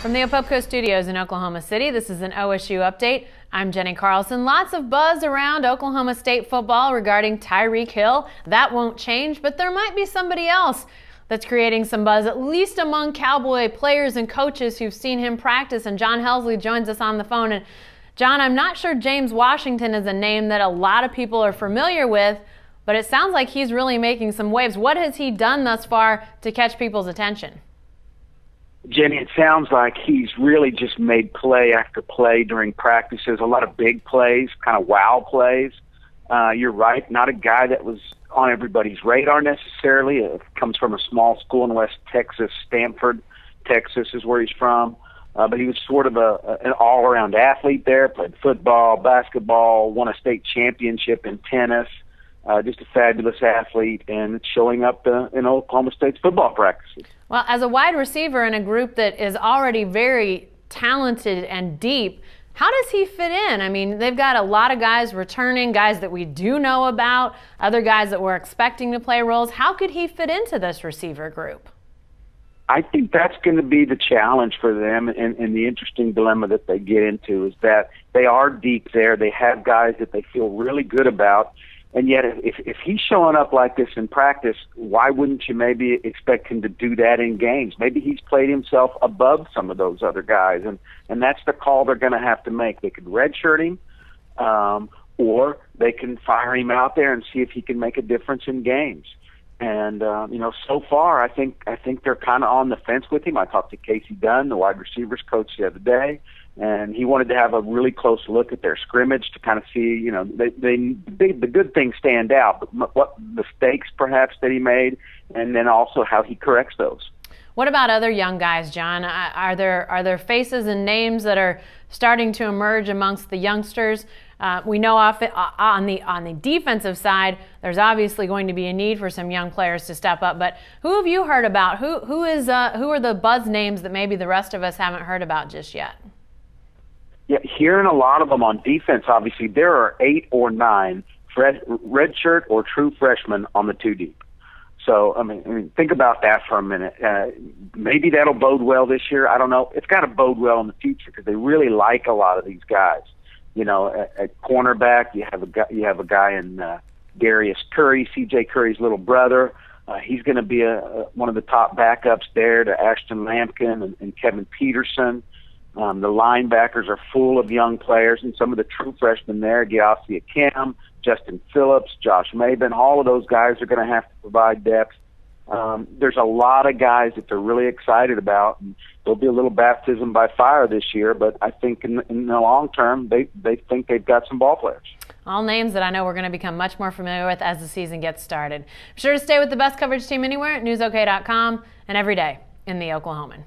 From the Opopco Studios in Oklahoma City, this is an OSU update. I'm Jenny Carlson. Lots of buzz around Oklahoma State football regarding Tyreek Hill. That won't change, but there might be somebody else that's creating some buzz, at least among Cowboy players and coaches who've seen him practice. And John Helsley joins us on the phone. And John, I'm not sure James Washington is a name that a lot of people are familiar with, but it sounds like he's really making some waves. What has he done thus far to catch people's attention? Jenny, it sounds like he's really just made play after play during practices, a lot of big plays, kind of wow plays. You're right, not a guy that was on everybody's radar necessarily. It comes from a small school in West Texas, Stanford, Texas is where he's from. But he was sort of an all-around athlete there, played football, basketball, won a state championship in tennis. Just a fabulous athlete, and showing up in Oklahoma State's football practices. Well, as a wide receiver in a group that is already very talented and deep, how does he fit in? I mean, they've got a lot of guys returning, guys that we do know about, other guys that we're expecting to play roles. How could he fit into this receiver group? I think that's going to be the challenge for them, and the interesting dilemma that they get into is that they are deep there. They have guys that they feel really good about. And yet, if he's showing up like this in practice, why wouldn't you maybe expect him to do that in games? Maybe he's played himself above some of those other guys, and that's the call they're going to have to make. They could redshirt him, or they can fire him out there and see if he can make a difference in games. And so far, I think they're kind of on the fence with him. I talked to Casey Dunn, the wide receivers coach, the other day, and he wanted to have a really close look at their scrimmage to kind of see, the good things stand out, but what mistakes perhaps that he made, and then also how he corrects those. What about other young guys, John? Are there faces and names that are starting to emerge amongst the youngsters? We know on the defensive side, there's obviously going to be a need for some young players to step up. But who have you heard about? Who are the buzz names that maybe the rest of us haven't heard about just yet? Yeah, hearing a lot of them on defense. Obviously, there are 8 or 9 redshirt or true freshmen on the 2 deep. So, I mean, think about that for a minute. Maybe that'll bode well this year. I don't know. It's got to bode well in the future because they really like a lot of these guys. At cornerback, you have a guy in Darius Curry, C.J. Curry's little brother. He's going to be one of the top backups there to Ashton Lampkin and Kevin Peterson. The linebackers are full of young players, and some of the true freshmen there, Giassi Akem, Justin Phillips, Josh Maben, all of those guys are going to have to provide depth. There's a lot of guys that they're really excited about, and there'll be a little baptism by fire this year, but I think in the long term, they think they've got some ball players. All names that I know we're going to become much more familiar with as the season gets started. Be sure to stay with the best coverage team anywhere at newsok.com and every day in the Oklahoman.